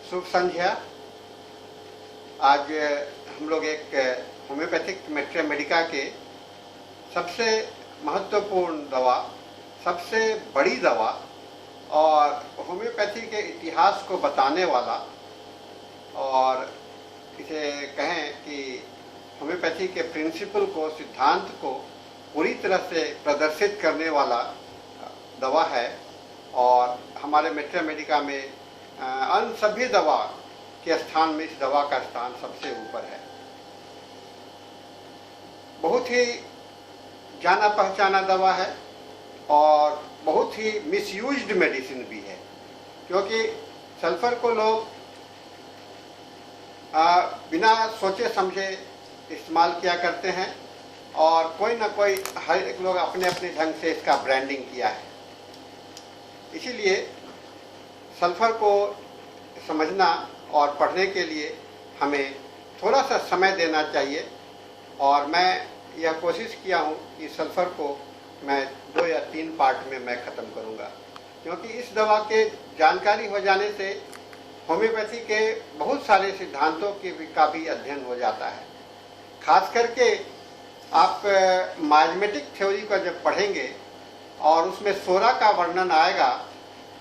शुभ संध्या। आज हम लोग एक होम्योपैथिक मेट्रिया मेडिका के सबसे महत्वपूर्ण दवा, सबसे बड़ी दवा और होम्योपैथी के इतिहास को बताने वाला, और इसे कहें कि होम्योपैथी के प्रिंसिपल को, सिद्धांत को पूरी तरह से प्रदर्शित करने वाला दवा है। और हमारे मेट्रिया मेडिका में अन्य सभी दवा के स्थान में इस दवा का स्थान सबसे ऊपर है। बहुत ही जाना पहचाना दवा है और बहुत ही मिसयूज्ड मेडिसिन भी है, क्योंकि सल्फर को लोग बिना सोचे समझे इस्तेमाल किया करते हैं और कोई ना कोई, हर एक लोग अपने अपने ढंग से इसका ब्रांडिंग किया है। इसीलिए सल्फर को समझना और पढ़ने के लिए हमें थोड़ा सा समय देना चाहिए, और मैं यह कोशिश किया हूँ कि सल्फर को मैं 2 या 3 पार्ट में मैं ख़त्म करूँगा, क्योंकि इस दवा के जानकारी हो जाने से होम्योपैथी के बहुत सारे सिद्धांतों का भी अध्ययन हो जाता है। खास करके आप माइमेटिक थ्योरी को जब पढ़ेंगे और उसमें सोरा का वर्णन आएगा,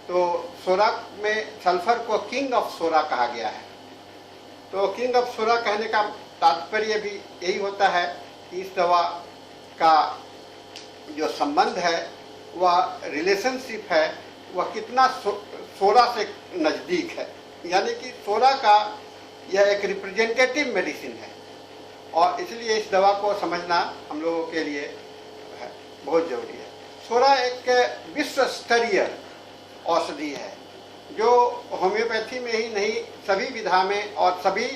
तो सोरा में सल्फर को किंग ऑफ सोरा कहा गया है। तो किंग ऑफ सोरा कहने का तात्पर्य भी यही होता है कि इस दवा का जो संबंध है, वह रिलेशनशिप है, वह कितना सोरा से नज़दीक है। यानी कि सोरा का यह एक रिप्रेजेंटेटिव मेडिसिन है, और इसलिए इस दवा को समझना हम लोगों के लिए बहुत जरूरी है। सोरा एक विश्व स्तरीय औषधि है जो होम्योपैथी में ही नहीं, सभी विधा में और सभी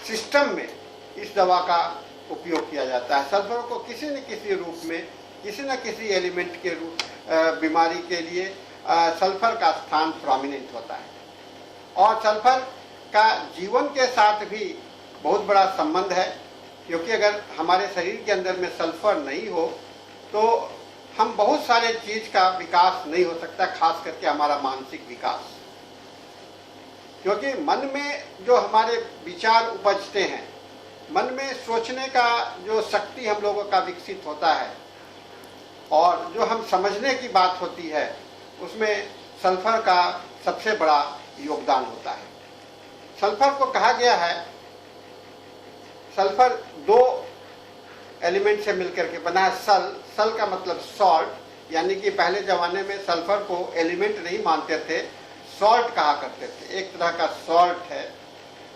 सिस्टम में इस दवा का उपयोग किया जाता है। सल्फर को किसी न किसी रूप में, किसी न किसी एलिमेंट के रूप बीमारी के लिए सल्फर का स्थान प्रोमिनेंट होता है। और सल्फर का जीवन के साथ भी बहुत बड़ा संबंध है, क्योंकि अगर हमारे शरीर के अंदर में सल्फर नहीं हो तो हम बहुत सारे चीज का विकास नहीं हो सकता, खास करके हमारा मानसिक विकास। क्योंकि मन में जो हमारे विचार उपजते हैं, मन में सोचने का जो शक्ति हम लोगों का विकसित होता है और जो हम समझने की बात होती है, उसमें सल्फर का सबसे बड़ा योगदान होता है। सल्फर को कहा गया है, सल्फर 2 एलिमेंट से मिलकर के बना है। सल का मतलब सॉल्ट, यानी कि पहले जमाने में सल्फर को एलिमेंट नहीं मानते थे, सॉल्ट कहा करते थे। एक तरह का सॉल्ट है,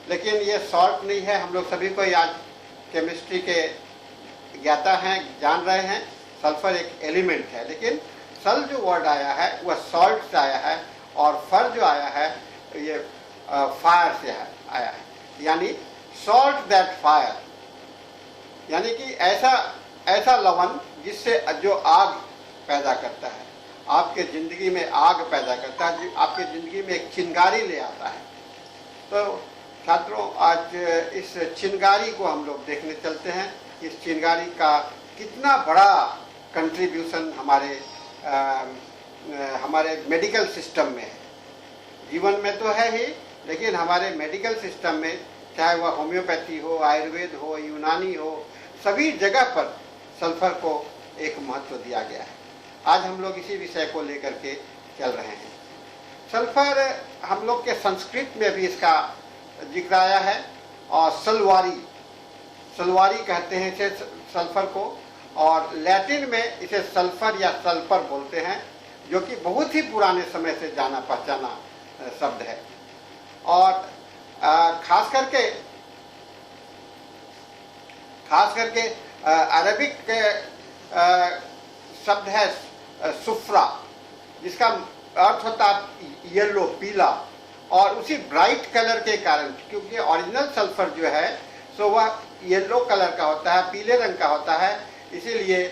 लेकिन ये सॉल्ट नहीं है। हम लोग सभी को आज केमिस्ट्री के ज्ञाता हैं, जान रहे हैं सल्फर एक एलिमेंट है। लेकिन सल जो वर्ड आया है वह सॉल्ट से आया है, और फर जो आया है ये फायर से आया है, यानी सॉल्ट दैट फायर, यानी कि ऐसा लवण जिससे जो आग पैदा करता है, आपके ज़िंदगी में आग पैदा करता है, आपके ज़िंदगी में एक चिंगारी ले आता है। तो छात्रों, आज इस चिंगारी को हम लोग देखने चलते हैं। इस चिंगारी का कितना बड़ा कंट्रीब्यूशन हमारे मेडिकल सिस्टम में है। जीवन में तो है ही, लेकिन हमारे मेडिकल सिस्टम में, चाहे वह होम्योपैथी हो, आयुर्वेद हो, यूनानी हो, सभी जगह पर सल्फर को एक महत्व दिया गया है। आज हम लोग इसी विषय को लेकर के चल रहे हैं। सल्फर हम लोग के संस्कृत में भी इसका जिक्र आया है, और सलवारी कहते हैं इसे सल्फर को, और लैटिन में इसे सल्फर या सल्फर बोलते हैं, जो कि बहुत ही पुराने समय से जाना पहचाना शब्द है। और खास करके अरबिक शब्द है सुफ्रा, जिसका अर्थ होता है येलो, पीला, और उसी ब्राइट कलर के कारण, क्योंकि ओरिजिनल सल्फर जो है सो वह येलो कलर का होता है, पीले रंग का होता है, इसीलिए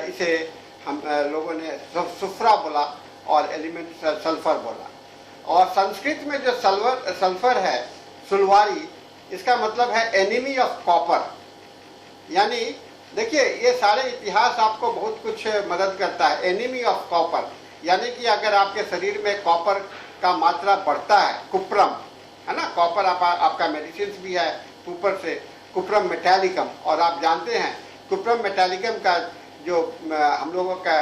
इसे हम लोगों ने सुफ्रा बोला और एलिमेंट सल्फर बोला। और संस्कृत में जो सल्फर है, सुलवारी, इसका मतलब है एनिमी ऑफ कॉपर। यानी देखिए, ये सारे इतिहास आपको बहुत कुछ मदद करता है। एनिमी ऑफ कॉपर, यानी कि अगर आपके शरीर में कॉपर का मात्रा बढ़ता है, कुप्रम, है ना। कॉपर आपका मेडिसिन भी है, ऊपर से कुप्रम मेटालिकम, और आप जानते हैं कुप्रम मेटालिकम का जो हम लोगों का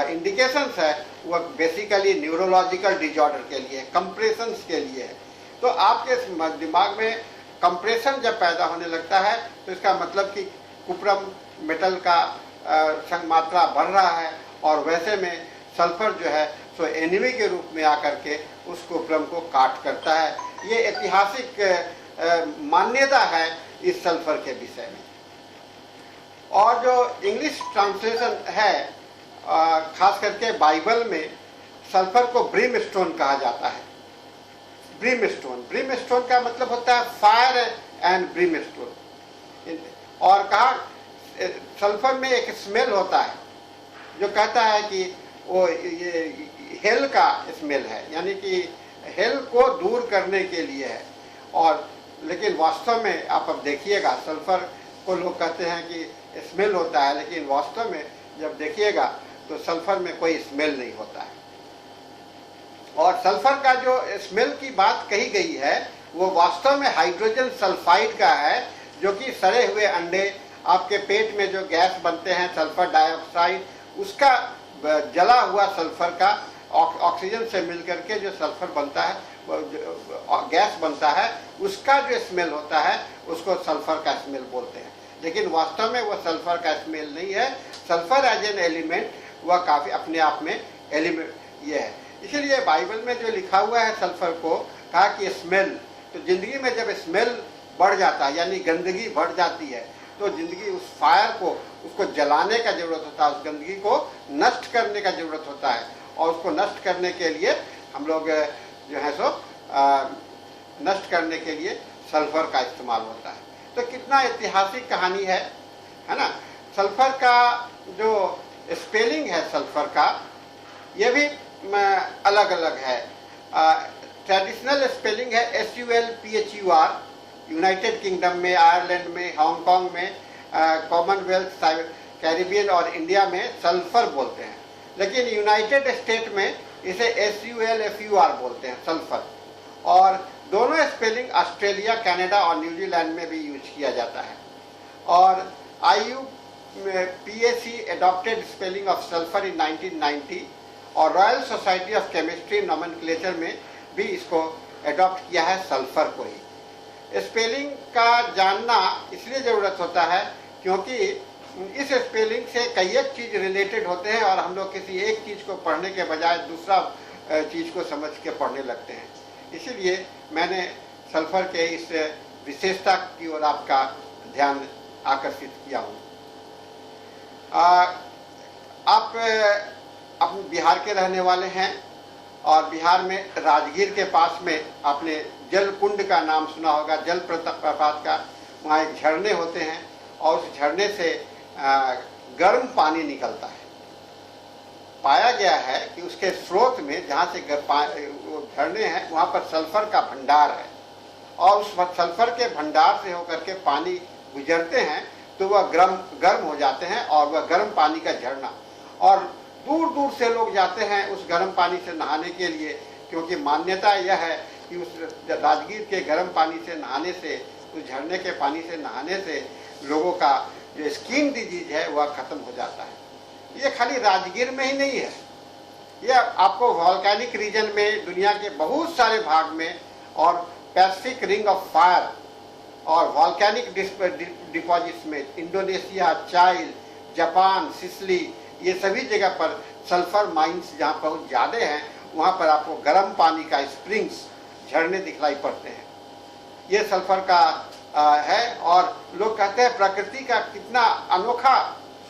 इंडिकेशंस है वो बेसिकली न्यूरोलॉजिकल डिजॉर्डर के लिए, कंप्रेशंस के लिए है। तो आपके दिमाग में कंप्रेशन जब पैदा होने लगता है तो इसका मतलब कि कुप्रम मेटल का मात्रा बढ़ रहा है, और वैसे में सल्फर जो है सो एनिमी के रूप में आकर के उस कुप्रम को काट करता है। ये ऐतिहासिक मान्यता है इस सल्फर के विषय में। और जो इंग्लिश ट्रांसलेशन है खास करके बाइबल में सल्फर को ब्रिमस्टोन कहा जाता है। ब्रिमस्टोन का मतलब होता है फायर एंड ब्रिमस्टोन। और कहा सल्फर में एक स्मेल होता है जो कहता है कि वो ये हेल का स्मेल है, यानी कि हेल को दूर करने के लिए है। और लेकिन वास्तव में आप अब देखिएगा, सल्फर को लोग कहते हैं कि स्मेल होता है, लेकिन वास्तव में जब देखिएगा तो सल्फर में कोई स्मेल नहीं होता है। और सल्फर का जो स्मेल की बात कही गई है वो वास्तव में हाइड्रोजन सल्फाइड का है, जो कि सड़े हुए अंडे, आपके पेट में जो गैस बनते हैं सल्फर डाइऑक्साइड, उसका जला हुआ सल्फर का ऑक्सीजन से मिलकर के जो सल्फर बनता है, गैस बनता है, उसका जो स्मेल होता है उसको सल्फर का स्मेल बोलते हैं। लेकिन वास्तव में वो सल्फर का स्मेल नहीं है। सल्फर एज एन एलिमेंट वह काफ़ी अपने आप में एलिमेंट ये है। इसीलिए बाइबल में जो लिखा हुआ है सल्फर को कहा कि स्मेल, तो जिंदगी में जब स्मेल बढ़ जाता है यानी गंदगी बढ़ जाती है तो जिंदगी उस फायर को, उसको जलाने का जरूरत होता है, उस गंदगी को नष्ट करने का जरूरत होता है। और उसको नष्ट करने के लिए हम लोग जो है सो नष्ट करने के लिए सल्फर का इस्तेमाल होता है। तो कितना ऐतिहासिक कहानी है ना। सल्फर का जो स्पेलिंग है सल्फर का, ये भी अलग अलग है। ट्रेडिशनल स्पेलिंग है SULPHUR, यूनाइटेड किंगडम में, आयरलैंड में, हांगकांग में, कॉमनवेल्थ, कैरिबियन और इंडिया में सल्फर बोलते हैं। लेकिन यूनाइटेड स्टेट में इसे SULFUR बोलते हैं, सल्फर। और दोनों स्पेलिंग ऑस्ट्रेलिया, कनाडा और न्यूजीलैंड में भी यूज किया जाता है। और IUPAC adopted spelling of sulphur in 1990 और royal society of chemistry nomenclature में भी इसको एडॉप्ट किया है, सल्फर को ही। स्पेलिंग का जानना इसलिए ज़रूरत होता है क्योंकि इस स्पेलिंग से कई एक चीज़ रिलेटेड होते हैं और हम लोग किसी एक चीज़ को पढ़ने के बजाय दूसरा चीज़ को समझ के पढ़ने लगते हैं। इसीलिए मैंने सल्फर के इस विशेषता की ओर आपका ध्यान आकर्षित किया हूँ। आप बिहार के रहने वाले हैं और बिहार में राजगीर के पास में आपने जल कुंड का नाम सुना होगा, जल प्रपात का। वहाँ एक झरने होते हैं और उस झरने से गर्म पानी निकलता है। पाया गया है कि उसके स्रोत में जहाँ से वो झरने हैं वहाँ पर सल्फर का भंडार है और उस सल्फर के भंडार से होकर के पानी गुजरते हैं तो वह गर्म हो जाते हैं और वह गर्म पानी का झरना, और दूर दूर से लोग जाते हैं उस गर्म पानी से नहाने के लिए, क्योंकि मान्यता यह है कि उस राजगीर के गर्म पानी से नहाने से, उस झरने के पानी से नहाने से लोगों का जो स्किन डिजीज है वह खत्म हो जाता है। ये खाली राजगीर में ही नहीं है, यह आपको वॉल्केनिक रीजन में दुनिया के बहुत सारे भाग में और पैसिफिक रिंग ऑफ फायर और वॉल्केनिक डिपॉजिट्स में इंडोनेशिया, चाइल, जापान, सिसिली, ये सभी जगह पर सल्फर माइंस जहाँ बहुत ज़्यादा हैं वहाँ पर आपको गर्म पानी का स्प्रिंग्स, झरने दिखलाई पड़ते हैं। ये सल्फर का है और लोग कहते हैं प्रकृति का कितना अनोखा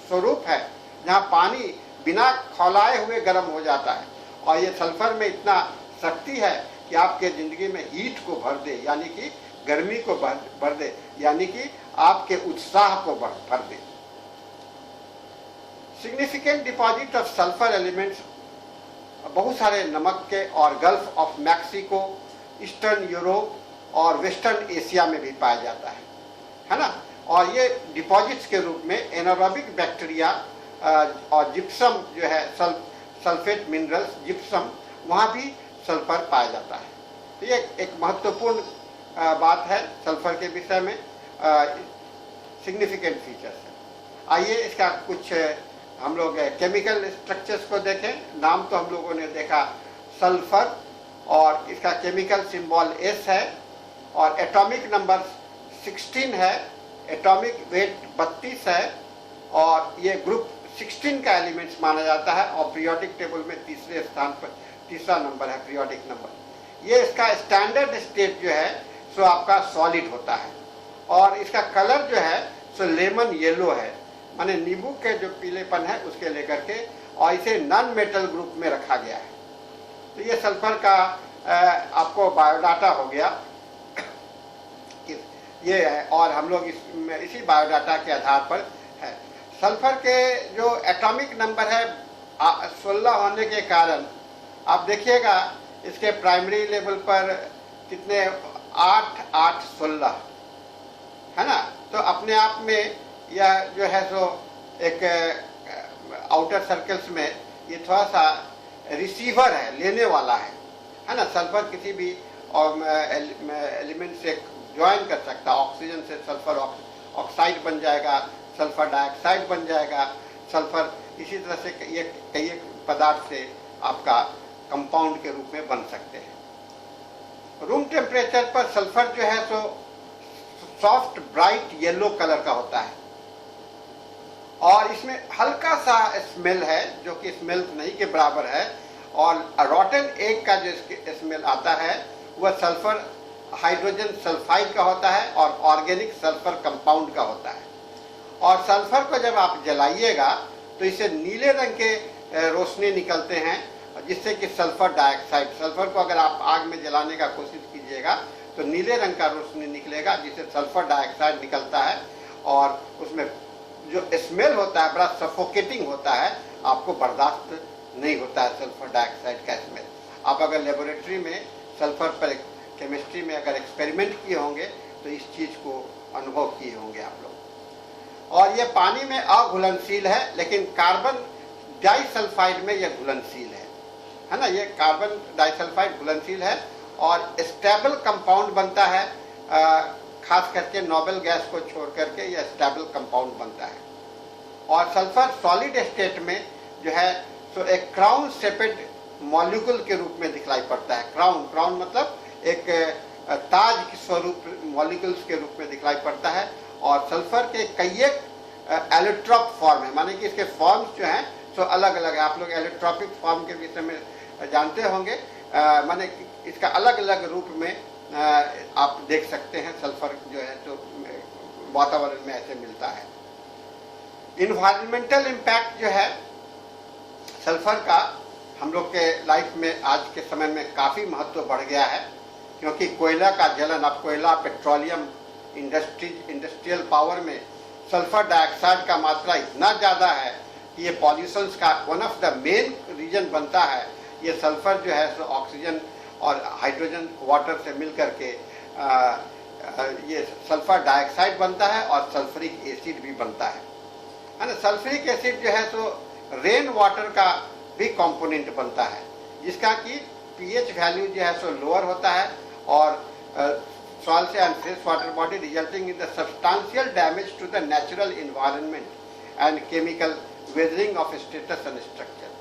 स्वरूप है जहाँ पानी बिना खौलाए हुए गर्म हो जाता है। और ये सल्फर में इतना शक्ति है कि आपके ज़िंदगी में हीट को भर दे, यानी कि गर्मी को भर दे, यानी कि आपके उत्साह को भर दे। Significant deposit of sulphur elements बहुत सारे नमक के और gulf of Mexico, eastern Europe और वेस्टर्न एशिया में भी पाया जाता है ना। और ये डिपॉजिट्स के रूप में एनारोबिक बैक्टीरिया और जिप्सम जो है सल्फेट मिनरल्स, जिप्सम, वहाँ भी सल्फर पाया जाता है। तो ये एक महत्वपूर्ण बात है सल्फर के विषय में, सिग्निफिकेंट फीचर्स है। आइए इसका कुछ हम लोग केमिकल स्ट्रक्चर्स को देखें। नाम तो हम लोगों ने देखा सल्फर, और इसका केमिकल सिंबल S है, और एटॉमिक नंबर 16 है, एटॉमिक वेट 32 है, और ये ग्रुप 16 का एलिमेंट्स माना जाता है, और पीरियोडिक टेबल में तीसरे स्थान पर, तीसरा नंबर है पीरियोडिक नंबर। ये इसका स्टैंडर्ड स्टेट जो है सो आपका सॉलिड होता है, और इसका कलर जो है सो लेमन येलो है, माने नींबू के जो पीलेपन है उसके लेकर के, और इसे नॉन मेटल ग्रुप में रखा गया है। तो ये सल्फर का आपको बायोडाटा हो गया ये है, और हम लोग इसी बायोडाटा के आधार पर है। सल्फर के जो एटॉमिक नंबर है 16 होने के कारण आप देखिएगा इसके प्राइमरी लेवल पर कितने 8, 8, 16 है ना। तो अपने आप में यह जो है सो एक आउटर सर्कल्स में ये थोड़ा सा रिसीवर है, लेने वाला है ना। सल्फर किसी भी एलिमेंट से ज्वाइन कर सकता है, ऑक्सीजन से सल्फर ऑक्साइड बन जाएगा, सल्फर डाइऑक्साइड बन जाएगा, सल्फर इसी तरह से कई पदार्थ से आपका कंपाउंड के रूप में बन सकते हैं। रूम टेम्परेचर पर सल्फर जो है so soft bright yellow colour का होता है, और इसमें हल्का सा स्मेल है जो कि स्मेल नहीं के बराबर है, और रॉटन एग का जो स्मेल आता है वह सल्फर हाइड्रोजन सल्फाइड का होता है और ऑर्गेनिक सल्फर कंपाउंड का होता है। और सल्फर को जब आप जलाइएगा तो इसे नीले रंग के रोशनी निकलते हैं, जिससे कि सल्फर डाइऑक्साइड, सल्फर को अगर आप आग में जलाने का कोशिश कीजिएगा तो नीले रंग का रोशनी निकलेगा, जिससे सल्फर डाइऑक्साइड निकलता है, और उसमें जो स्मेल होता है बड़ा सफोकेटिंग होता है, आपको बर्दाश्त नहीं होता है सल्फर डाइऑक्साइड का स्मेल। आप अगर लेबोरेटरी में सल्फर पर केमिस्ट्री में अगर एक्सपेरिमेंट किए होंगे तो इस चीज़ को अनुभव किए होंगे आप लोग। और ये पानी में अघुलनशील है, लेकिन कार्बन डाइसल्फाइड में यह घुलनशील है ना। ये कार्बन डाइसल्फाइड घुलनशील है और स्टेबल कंपाउंड बनता है, खास करके नोबल गैस को छोड़ करके यह स्टेबल कंपाउंड बनता है। और सल्फर सॉलिड स्टेट में जो है तो एक क्राउन शेपेड मॉलिक्यूल के रूप में दिखलाई पड़ता है। क्राउन मतलब एक ताज के स्वरूप मॉलिक्यूल्स के रूप में दिखलाई पड़ता है, और सल्फर के कई एलोट्रॉप फॉर्म है, माने कि इसके फॉर्म्स जो हैं तो अलग अलग है। आप लोग एलोट्रॉपिक फॉर्म के विषय में जानते होंगे, माने इसका अलग अलग रूप में आप देख सकते हैं। सल्फर जो है तो वातावरण में ऐसे मिलता है। इन्वायरमेंटल इम्पैक्ट जो है सल्फर का हम लोग के लाइफ में आज के समय में काफ़ी महत्व बढ़ गया है, क्योंकि कोयला का जलन, अब कोयला पेट्रोलियम इंडस्ट्रियल पावर में सल्फर डाइऑक्साइड का मात्रा इतना ज़्यादा है कि ये पॉल्यूशंस का one of the main reason बनता है। ये सल्फर जो है तो ऑक्सीजन और हाइड्रोजन वाटर से मिल करके ये सल्फर डाइऑक्साइड बनता है और सल्फरिक एसिड भी बनता है ना। सल्फरिक एसिड जो है तो रेन वाटर का भी कंपोनेंट बनता है, जिसका कि पीएच वैल्यू जो है सो लोअर होता है, और सॉइल से and fresh water body resulting in the substantial damage to the natural environment and chemical weathering of status and structure.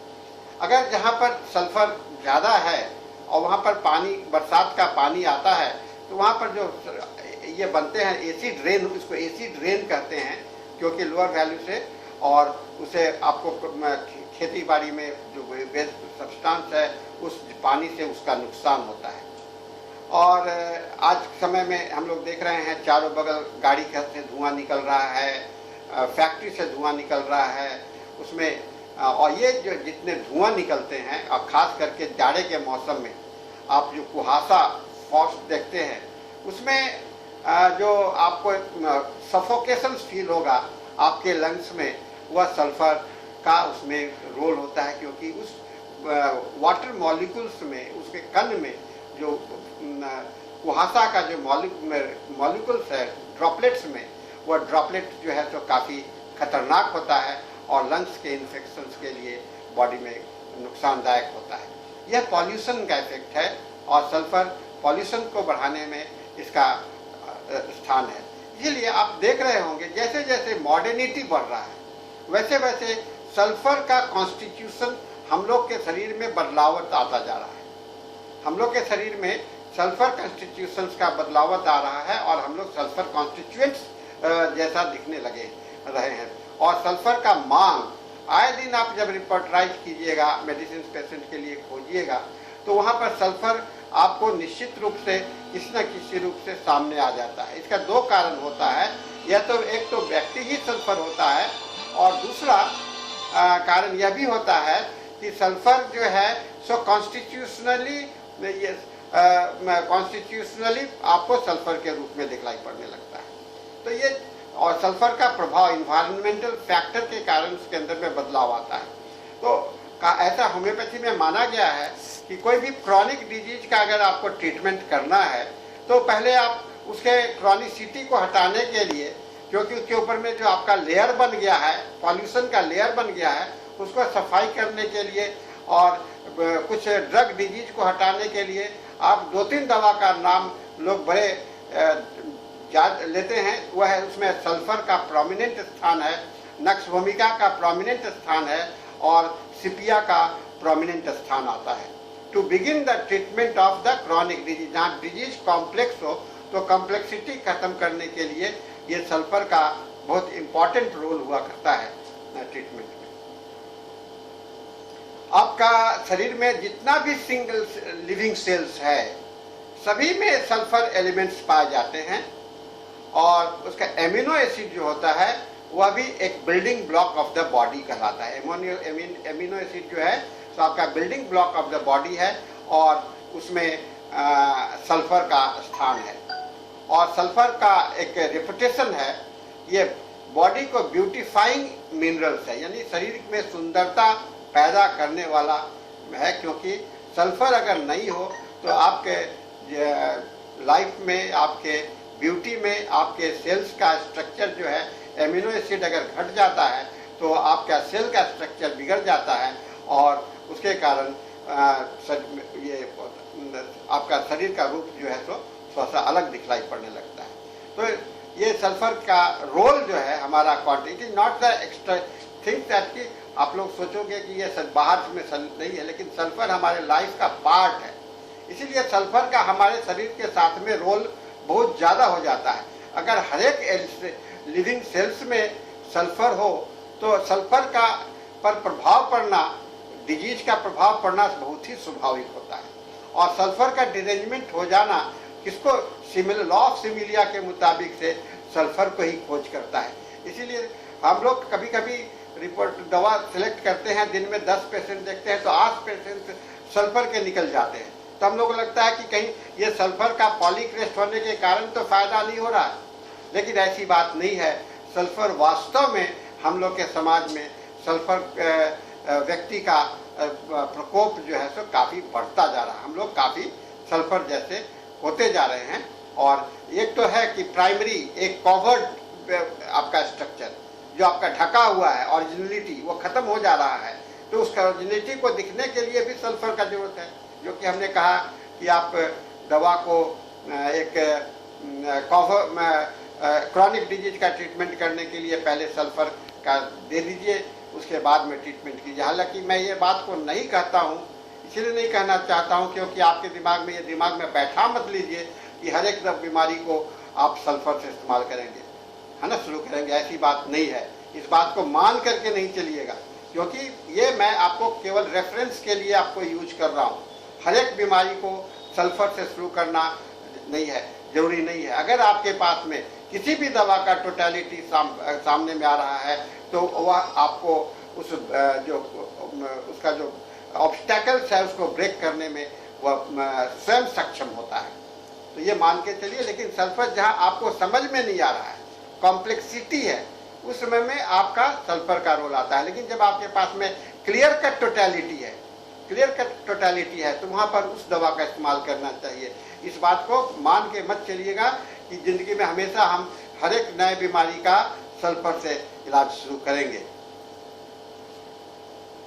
अगर जहाँ पर सल्फर ज़्यादा है और वहाँ पर पानी, बरसात का पानी आता है, तो वहाँ पर जो ये बनते हैं एसिड रेन, उसको एसिड रेन कहते हैं, क्योंकि लोअर वैल्यू से, और उसे आपको खेती बाड़ी में जो वेस्ट सब्सटेंस है उस पानी से उसका नुकसान होता है। और आज समय में हम लोग देख रहे हैं चारों बगल गाड़ी से धुआं निकल रहा है, फैक्ट्री से धुआं निकल रहा है उसमें, और ये जो जितने धुआं निकलते हैं, और ख़ास करके जाड़े के मौसम में आप जो कुहासा फॉग्स देखते हैं, उसमें जो आपको सफोकेशन फील होगा आपके लंग्स में, वह सल्फर का उसमें रोल होता है, क्योंकि उस वाटर मॉलिक्यूल्स में, उसके कण में जो कुहासा का जो मॉलिक्यूल्स है ड्रॉपलेट्स में, वह ड्रॉपलेट जो है तो काफ़ी खतरनाक होता है और लंग्स के इन्फेक्शंस के लिए बॉडी में नुकसानदायक होता है। यह पॉल्यूशन का इफेक्ट है, और सल्फर पॉल्यूशन को बढ़ाने में इसका स्थान है। इसलिए आप देख रहे होंगे जैसे जैसे मॉडर्निटी बढ़ रहा है वैसे वैसे सल्फर का कॉन्स्टिट्यूशन हम लोग के शरीर में बदलावट आता जा रहा है। हम लोग के शरीर में सल्फर कॉन्स्टिट्यूशंस का बदलावट आ रहा है और हम लोग सल्फर कॉन्स्टिट्यूएंट्स जैसा दिखने लगे रहे हैं। और सल्फर का मांग आए दिन आप जब रिपोर्टराइज कीजिएगा, मेडिसिन पेशेंट के लिए खोजिएगा, तो वहाँ पर सल्फर आपको निश्चित रूप से किसी न किसी रूप से सामने आ जाता है। इसका दो कारण होता है, या तो एक तो व्यक्ति ही सल्फर होता है और दूसरा कारण यह भी होता है कि सल्फर जो है सो कॉन्स्टिट्यूशनली आपको सल्फर के रूप में दिखलाई पड़ने लगता है। तो ये और सल्फर का प्रभाव इन्वायरमेंटल फैक्टर के कारण उसके अंदर में बदलाव आता है। तो ऐसा होम्योपैथी में माना गया है कि कोई भी क्रॉनिक डिजीज का अगर आपको ट्रीटमेंट करना है तो पहले आप उसके क्रॉनिसिटी को हटाने के लिए, क्योंकि उसके ऊपर में जो आपका लेयर बन गया है, पॉल्यूशन का लेयर बन गया है, उसको सफाई करने के लिए और कुछ ड्रग डिजीज को हटाने के लिए आप 2-3 दवा का नाम लोग बड़े याद लेते हैं। वह है उसमें सल्फर का प्रोमिनेंट स्थान है, नक्स वोमिका का प्रोमिनेंट स्थान है और सिपिया का प्रोमिनेंट स्थान आता है। To begin the treatment of the chronic disease, जहाँ डिजीज कॉम्प्लेक्स हो तो कॉम्प्लेक्सिटी खत्म करने के लिए ये सल्फर का बहुत इंपॉर्टेंट रोल हुआ करता है ट्रीटमेंट में। आपका शरीर में जितना भी सिंगल लिविंग सेल्स है सभी में सल्फर एलिमेंट्स पाए जाते हैं और उसका एमिनो एसिड जो होता है वह भी एक building block of the body कहलाता है। एमिनो एसिड जो है तो आपका building block of the body है और उसमें सल्फर का स्थान है। और सल्फर का एक रेपुटेशन है, ये बॉडी को ब्यूटिफाइंग मिनरल्स है, यानी शरीर में सुंदरता पैदा करने वाला है। क्योंकि सल्फर अगर नहीं हो तो आपके लाइफ में, आपके ब्यूटी में, आपके सेल्स का स्ट्रक्चर जो है, एमिनो एसिड अगर घट जाता है तो आपका सेल का स्ट्रक्चर बिगड़ जाता है और उसके कारण ये आपका शरीर का रूप जो है तो थोड़ा सा अलग दिखलाई पड़ने लगता है। तो ये सल्फर का रोल जो है हमारा quantity, not the extra thing that कि आप लोग सोचोगे कि ये बाहर में नहीं है, लेकिन सल्फर हमारे लाइफ का पार्ट है। इसीलिए सल्फर का हमारे शरीर के साथ में रोल बहुत ज़्यादा हो जाता है। अगर हर एक लिविंग सेल्स में सल्फर हो तो सल्फर का पर प्रभाव पड़ना, डिजीज का प्रभाव पड़ना बहुत ही स्वाभाविक होता है। और सल्फर का डिरेंजमेंट हो जाना किसको, लॉ ऑफ सिमिलिया के मुताबिक से सल्फर को ही खोज करता है। इसीलिए हम लोग कभी कभी रिपोर्ट दवा सिलेक्ट करते हैं, दिन में 10 पेशेंट देखते हैं तो 8 पेशेंट सल्फर के निकल जाते हैं। तो हम लोग को लगता है कि कहीं ये सल्फर का पॉलीक्रेस्ट होने के कारण तो फायदा नहीं हो रहा है, लेकिन ऐसी बात नहीं है। सल्फर वास्तव में हम लोग के समाज में सल्फर व्यक्ति का प्रकोप जो है सो काफ़ी बढ़ता जा रहा है। हम लोग काफ़ी सल्फर जैसे होते जा रहे हैं। और एक तो है कि प्राइमरी एक कवर्ड आपका स्ट्रक्चर जो आपका ढका हुआ है, ओरिजिनलिटी वो खत्म हो जा रहा है, तो उस ओरिजिनलिटी को दिखने के लिए भी सल्फर का जरूरत है। जो कि हमने कहा कि आप दवा को एक क्रॉनिक डिजीज का ट्रीटमेंट करने के लिए पहले सल्फर का दे दीजिए, उसके बाद में ट्रीटमेंट कीजिए। हालांकि मैं ये बात को नहीं कहता हूँ, इसलिए नहीं कहना चाहता हूँ क्योंकि आपके दिमाग में ये दिमाग में बैठा मत लीजिए कि हर एक बीमारी को आप सल्फर से इस्तेमाल करेंगे, है ना, शुरू करेंगे। ऐसी बात नहीं है। इस बात को मान करके नहीं चलिएगा, क्योंकि ये मैं आपको केवल रेफरेंस के लिए आपको यूज कर रहा हूँ। हर एक बीमारी को सल्फर से शुरू करना नहीं है, जरूरी नहीं है। अगर आपके पास में किसी भी दवा का टोटलिटी सामने में आ रहा है तो वह आपको उस उसका जो ऑब्स्टैकल्स है उसको ब्रेक करने में वह स्वयं सक्षम होता है। तो ये मान के चलिए। लेकिन सल्फर जहाँ आपको समझ में नहीं आ रहा है, कॉम्प्लेक्सिटी है, उस समय में आपका सल्फर का रोल आता है। लेकिन जब आपके पास में क्लियर कट टोटलिटी है, तो वहाँ पर उस दवा का इस्तेमाल करना चाहिए। इस बात को मान के मत चलिएगा कि जिंदगी में हमेशा हम हर एक नए बीमारी का सल्फर से इलाज शुरू करेंगे।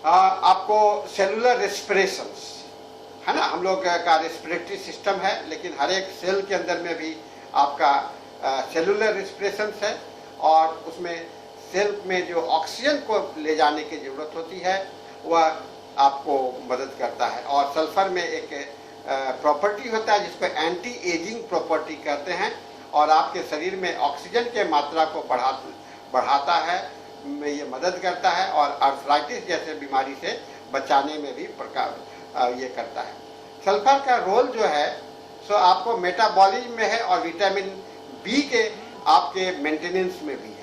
आपको सेलुलर रेस्पिरेशंस, है ना, हम लोग का रेस्पिरेटरी सिस्टम है, लेकिन हर एक सेल के अंदर में भी आपका सेलुलर रेस्पिरेशन है, और उसमें सेल में जो ऑक्सीजन को ले जाने की ज़रूरत होती है वह आपको मदद करता है। और सल्फर में एक प्रॉपर्टी होता है जिसको एंटी एजिंग प्रॉपर्टी कहते हैं, और आपके शरीर में ऑक्सीजन के मात्रा को बढ़ाता है, में ये मदद करता है, और आर्थराइटिस जैसे बीमारी से बचाने में भी ये करता है। सल्फर का रोल जो है सो आपको मेटाबॉलिज्म में है, और विटामिन बी के आपके मेंटेनेंस में भी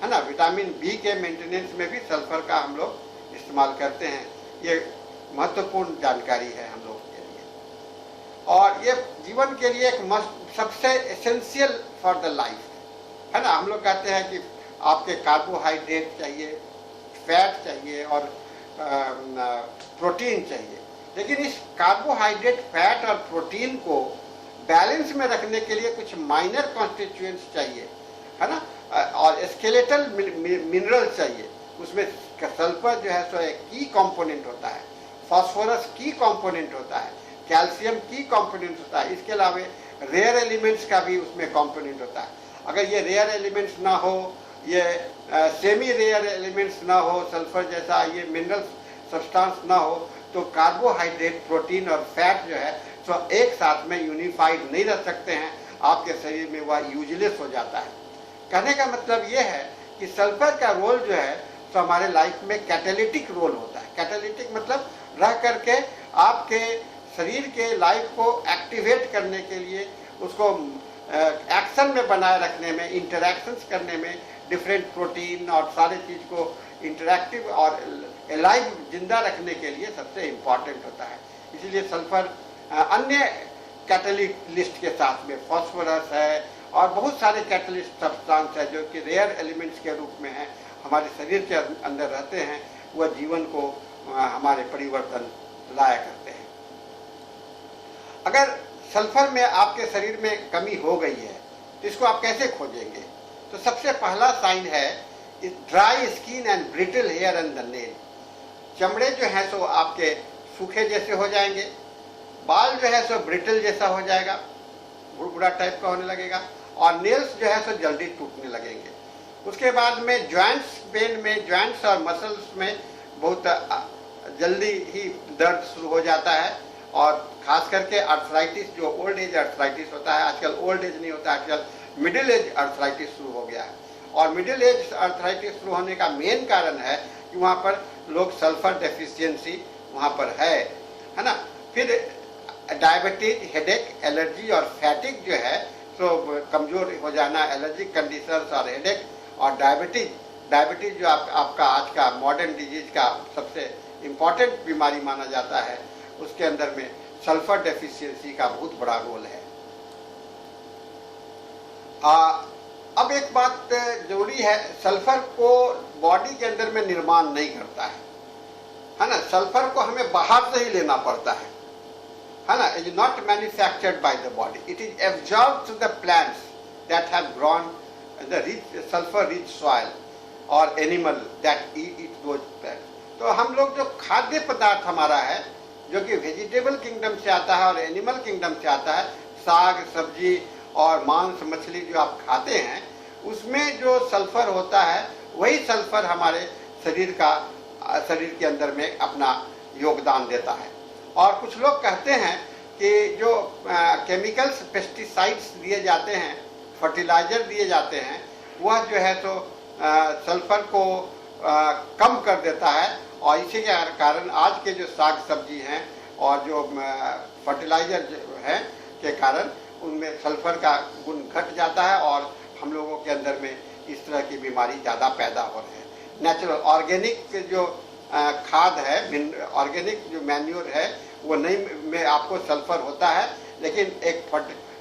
है ना, विटामिन बी के मेंटेनेंस में भी सल्फर का हम लोग इस्तेमाल करते हैं। ये महत्वपूर्ण जानकारी है हम लोग के लिए, और ये जीवन के लिए एक सबसे एसेंशियल फॉर द लाइफ है ना। हम लोग कहते हैं कि आपके कार्बोहाइड्रेट चाहिए, फैट चाहिए और प्रोटीन चाहिए, लेकिन इस कार्बोहाइड्रेट, फैट और प्रोटीन को बैलेंस में रखने के लिए कुछ माइनर कॉन्स्टिट्यूएंट्स चाहिए, है ना, और स्केलेटल मिनरल चाहिए। उसमें सल्फर जो है सो एक की कंपोनेंट होता है, फास्फोरस की कंपोनेंट होता है, कैल्शियम की कंपोनेंट होता है, इसके अलावा रेयर एलिमेंट्स का भी उसमें कंपोनेंट होता है। अगर ये रेयर एलिमेंट्स ना हो, ये सेमी रेयर एलिमेंट्स ना हो, सल्फर जैसा ये मिनरल सब्सटेंस ना हो, तो कार्बोहाइड्रेट, प्रोटीन और फैट जो है तो एक साथ में यूनिफाइड नहीं रह सकते हैं, आपके शरीर में वह यूजलेस हो जाता है। कहने का मतलब ये है कि सल्फर का रोल जो है तो हमारे लाइफ में कैटालिटिक रोल होता है। कैटालिटिक मतलब रह करके आपके शरीर के लाइफ को एक्टिवेट करने के लिए, उसको एक्शन में बनाए रखने में, इंटरैक्शंस करने में, डिफरेंट प्रोटीन और सारे चीज़ को इंटरैक्टिव और एलाइव जिंदा रखने के लिए सबसे इम्पॉर्टेंट होता है। इसीलिए सल्फर अन्य कैटलिस्ट के साथ में फास्फोरस है और बहुत सारे कैटलिस्ट सब्सटेंस है जो कि रेयर एलिमेंट्स के रूप में है, हमारे शरीर के अंदर रहते हैं, वह जीवन को हमारे परिवर्तन लाया करते हैं। अगर सल्फर में आपके शरीर में कमी हो गई है तो इसको आप कैसे खोजेंगे? तो सबसे पहला साइन है dry skin and brittle hair and the nail. चमड़े जो है सो आपके सूखे जैसे हो जाएंगे, बाल जो है सो ब्रिटल जैसा हो जाएगा, बुढ़बुढ़ा टाइप का होने लगेगा, और नेल्स जो है सो जल्दी टूटने लगेंगे। उसके बाद में जॉइंट्स पेन में, जॉइंट्स और मसल्स में बहुत जल्दी ही दर्द शुरू हो जाता है, और खास करके अर्थराइटिस, जो ओल्ड एज अर्थराइटिस होता है, आजकल ओल्ड एज नहीं होता, आजकल मिडिल एज अर्थराइटिस शुरू हो गया है। और मिडिल एज अर्थराइटिस शुरू होने का मेन कारण है कि वहाँ पर लोग सल्फर डेफिशिएंसी वहाँ पर है ना। फिर डायबिटीज, हेडेक, एलर्जी और फैटिक जो है तो कमजोर हो जाना, एलर्जिक कंडीशंस और हेडेक और डायबिटीज जो आपका आज का मॉडर्न डिजीज का सबसे इम्पॉर्टेंट बीमारी माना जाता है, उसके अंदर में सल्फर डेफिशिएंसी का बहुत बड़ा रोल है। अब एक बात जरूरी है, सल्फर को बॉडी के अंदर में निर्माण नहीं करता है ना, सल्फर को हमें बाहर से ही लेना पड़ता है ना। It is not manufactured by the body, it is absorbed through the plants that have grown the rich sulphur rich soil और animal that eat those plants. तो हम लोग जो खाद्य पदार्थ हमारा है जो कि वेजिटेबल किंगडम से आता है और एनिमल किंगडम से आता है, साग सब्जी और मांस मछली जो आप खाते हैं, उसमें जो सल्फर होता है वही सल्फर हमारे शरीर के अंदर में अपना योगदान देता है। और कुछ लोग कहते हैं कि जो केमिकल्स, पेस्टिसाइड्स दिए जाते हैं, फर्टिलाइजर दिए जाते हैं, वह जो है तो सल्फर को कम कर देता है, और इसी के कारण आज के जो साग सब्जी हैं और जो फर्टिलाइजर हैं के कारण उनमें सल्फर का गुण घट जाता है, और हम लोगों के अंदर में इस तरह की बीमारी ज़्यादा पैदा हो रही है। नेचुरल ऑर्गेनिक जो खाद है, ऑर्गेनिक जो मैन्योर है, वो नहीं में आपको सल्फर होता है, लेकिन एक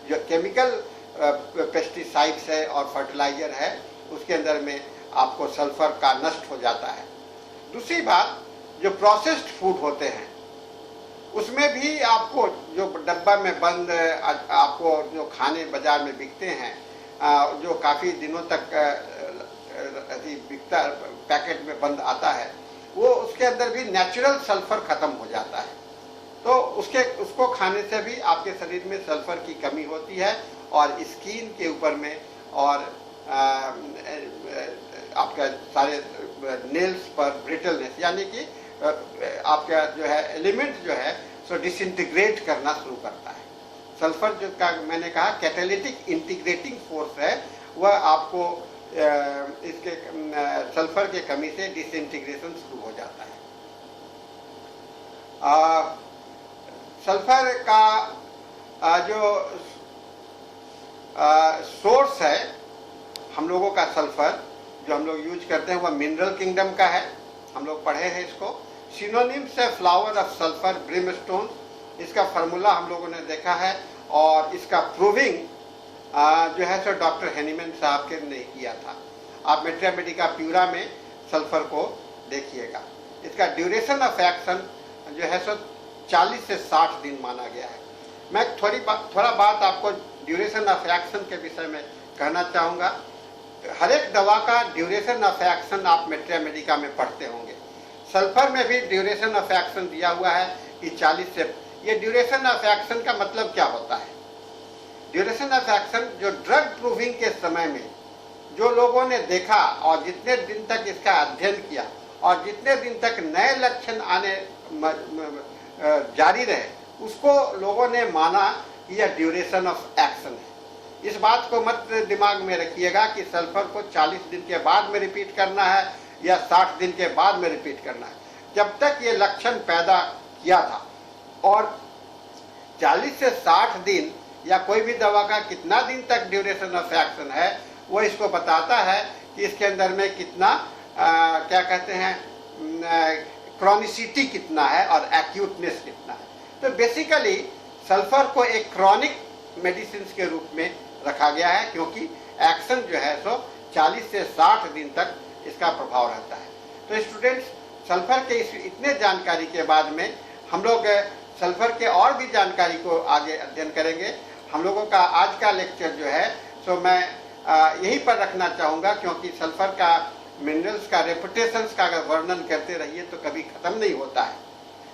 जो केमिकल पेस्टिसाइड्स है और फर्टिलाइजर है उसके अंदर में आपको सल्फर का नष्ट हो जाता है। दूसरी बात, जो प्रोसेस्ड फूड होते हैं उसमें भी आपको जो डब्बा में बंद आपको जो खाने बाजार में बिकते हैं, जो काफ़ी दिनों तक बिकता, पैकेट में बंद आता है, वो उसके अंदर भी नेचुरल सल्फर ख़त्म हो जाता तो उसको खाने से भी आपके शरीर में सल्फर की कमी होती है और स्किन के ऊपर में और आपका सारे नेल्स पर ब्रिटलनेस यानी कि आपका जो है एलिमेंट जो है सो डिसइंटीग्रेट करना शुरू करता है। सल्फर जो का मैंने कहा कैटालिटिक इंटीग्रेटिंग फोर्स है, वह आपको इसके सल्फर के कमी से डिसइंटीग्रेशन शुरू हो जाता है। सल्फर का जो सोर्स है हम लोगों का सल्फर जो हम लोग यूज करते हैं वह मिनरल किंगडम का है, हम लोग पढ़े हैं इसको। सिनोनिम्स है फ्लावर ऑफ सल्फर ब्रिमस्टोन, इसका फार्मूला हम लोगों ने देखा है और इसका प्रूविंग जो है सो डॉक्टर हेनीमैन साहब के ने किया था। आप मेट्रिया मेडिका प्यूरा में सल्फर को देखिएगा। इसका ड्यूरेशन ऑफ एक्शन जो है सो 40 से 60 दिन माना गया है। मैं थोड़ा बात आपको ड्यूरेशन ऑफ एक्शन के विषय में कहना चाहूँगा। हर एक दवा का ड्यूरेशन ऑफ एक्शन आप मेट्रिया मेडिका में पढ़ते होंगे। सल्फर में भी ड्यूरेशन ऑफ एक्शन दिया हुआ है कि 40 से। ये ड्यूरेशन ऑफ एक्शन का मतलब क्या होता है? ड्यूरेशन ऑफ एक्शन जो ड्रग प्रूविंग के समय में जो लोगों ने देखा और जितने दिन तक इसका अध्ययन किया और जितने दिन तक नए लक्षण आने जारी रहे, उसको लोगों ने माना कि यह ड्यूरेशन ऑफ एक्शन है। इस बात को मत दिमाग में रखिएगा कि सल्फर को 40 दिन के बाद में रिपीट करना है या 60 दिन के बाद में रिपीट करना है। जब तक ये लक्षण पैदा किया था और 40 से 60 दिन या कोई भी दवा का कितना दिन तक ड्यूरेशन ऑफ एक्शन है वो इसको बताता है कि इसके अंदर में कितना क्या कहते हैं क्रॉनिसिटी कितना है और एक्यूटनेस कितना है। तो बेसिकली सल्फर को एक क्रॉनिक मेडिसिन के रूप में रखा गया है क्योंकि एक्शन जो है सो 40 से 60 दिन तक इसका प्रभाव रहता है। तो स्टूडेंट्स, सल्फर के इतने जानकारी के बाद में हम लोग सल्फर के और भी जानकारी को आगे अध्ययन करेंगे। हम लोगों का आज का लेक्चर जो है सो मैं यहीं पर रखना चाहूँगा क्योंकि सल्फर का मिनरल्स का रेपुटेशंस का अगर वर्णन करते रहिए तो कभी ख़त्म नहीं होता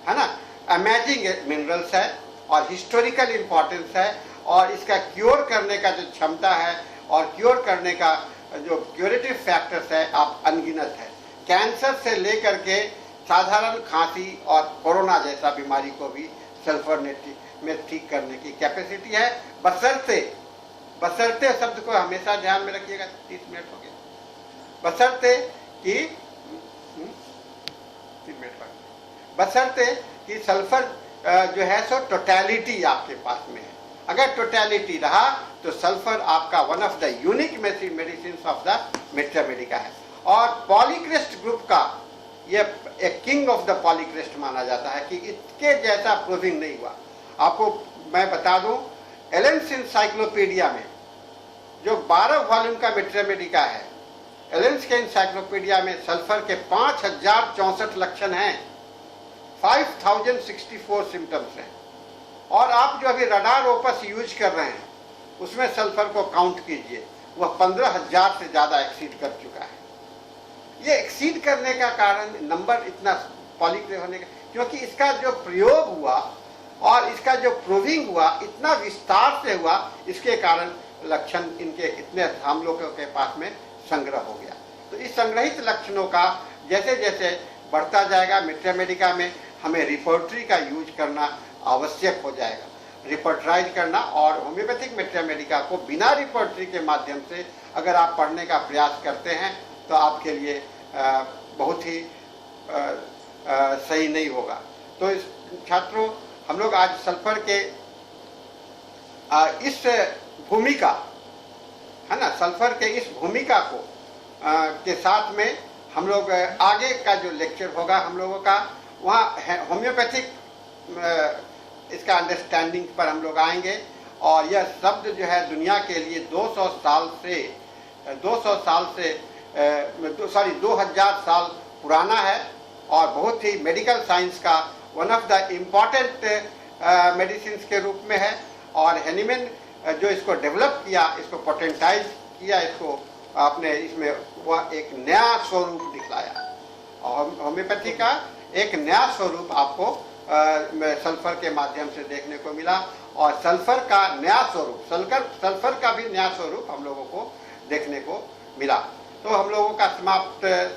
है ना। अमेजिंग मिनरल्स है और हिस्टोरिकल इम्पोर्टेंस है और इसका क्योर करने का जो क्षमता है और क्योर करने का जो क्यूरेटिव फैक्टर्स है आप अनगिनत है। कैंसर से लेकर के साधारण खांसी और कोरोना जैसा बीमारी को भी सल्फर में ठीक करने की कैपेसिटी है, बशर्ते शब्द को हमेशा ध्यान में रखिएगा। 30 मिनट हो गए। बशर्ते कि 3 मिनट बशर्ते कि सल्फर जो है सो टोटलिटी आपके पास में है। अगर टोटलिटी रहा तो सल्फर आपका one of the unique medicine of the materia medica है। और पॉलीक्रेस्ट ग्रुप का ये एक किंग ऑफ द पॉलीक्रेस्ट माना जाता है कि इसके जैसा प्रूविंग नहीं हुआ। आपको मैं बता दूं, एलेंस इंसाइक्लोपीडिया में जो 12 वॉल्यूम का मेट्रिया मेडिका है, एलेंस के इंसाइक्लोपीडिया में सल्फर के 5064 लक्षण हैं, 5064 सिम्टम्स हैं। और आप जो अभी रडार ओपस यूज कर रहे हैं उसमें सल्फर को काउंट कीजिए, वह 15,000 से ज़्यादा एक्सीड कर चुका है। ये एक्सीड करने का कारण नंबर इतना पॉलीक्रेस्ट होने का क्योंकि इसका जो प्रयोग हुआ और इसका जो प्रूविंग हुआ इतना विस्तार से हुआ, इसके कारण लक्षण इनके इतने हम लोगों के पास में संग्रह हो गया। तो इस संग्रहित लक्षणों का जैसे जैसे बढ़ता जाएगा मेट्रिया मेडिका में हमें रिपोर्टरी का यूज करना आवश्यक हो जाएगा, रिपोर्टराइज करना। और होम्योपैथिक मेट्रिया मेडिका को बिना रिपोर्टरी के माध्यम से अगर आप पढ़ने का प्रयास करते हैं तो आपके लिए बहुत ही सही नहीं होगा। तो इस छात्रों, हम लोग आज सल्फर के इस भूमिका है ना, सल्फर के इस भूमिका को के साथ में हम लोग आगे का जो लेक्चर होगा हम लोगों का वहाँ होम्योपैथिक इसका अंडरस्टैंडिंग पर हम लोग आएंगे। और यह शब्द जो है दुनिया के लिए 2000 साल पुराना है और बहुत ही मेडिकल साइंस का one of the important medicine के रूप में है। और हेनीमैन जो इसको डेवलप किया, इसको पोटेंटाइज किया, इसको आपने इसमें वह एक नया स्वरूप दिखलाया और होम्योपैथी का एक नया स्वरूप आपको सल्फर के माध्यम से देखने को मिला और सल्फर का नया स्वरूप, सल्फर का भी नया स्वरूप हम लोगों को देखने को मिला। तो हम लोगों का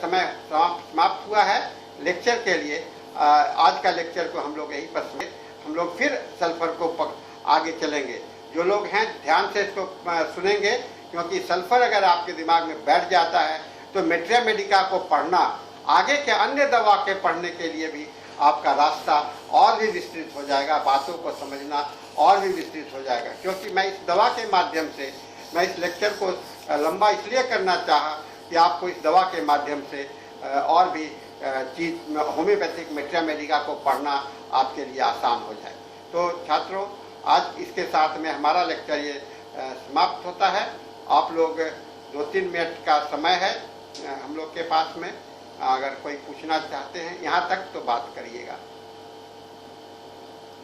समय समाप्त हुआ है लेक्चर के लिए। आज का लेक्चर को हम लोग यहीं पर हम लोग फिर सल्फर को आगे चलेंगे। जो लोग हैं ध्यान से इसको सुनेंगे, क्योंकि सल्फर अगर आपके दिमाग में बैठ जाता है तो मेट्रिया मेडिका को पढ़ना, आगे के अन्य दवा के पढ़ने के लिए भी आपका रास्ता और भी विस्तृत हो जाएगा, बातों को समझना और भी विस्तृत हो जाएगा। क्योंकि मैं इस दवा के माध्यम से, मैं इस लेक्चर को लंबा इसलिए करना चाहा कि आपको इस दवा के माध्यम से और भी चीज होम्योपैथिक मेट्रिया मेडिका को पढ़ना आपके लिए आसान हो जाए। तो छात्रों, आज इसके साथ में हमारा लेक्चर ये समाप्त होता है। आप लोग 2-3 मिनट का समय है हम लोग के पास में, अगर कोई पूछना चाहते हैं यहाँ तक तो बात करिएगा।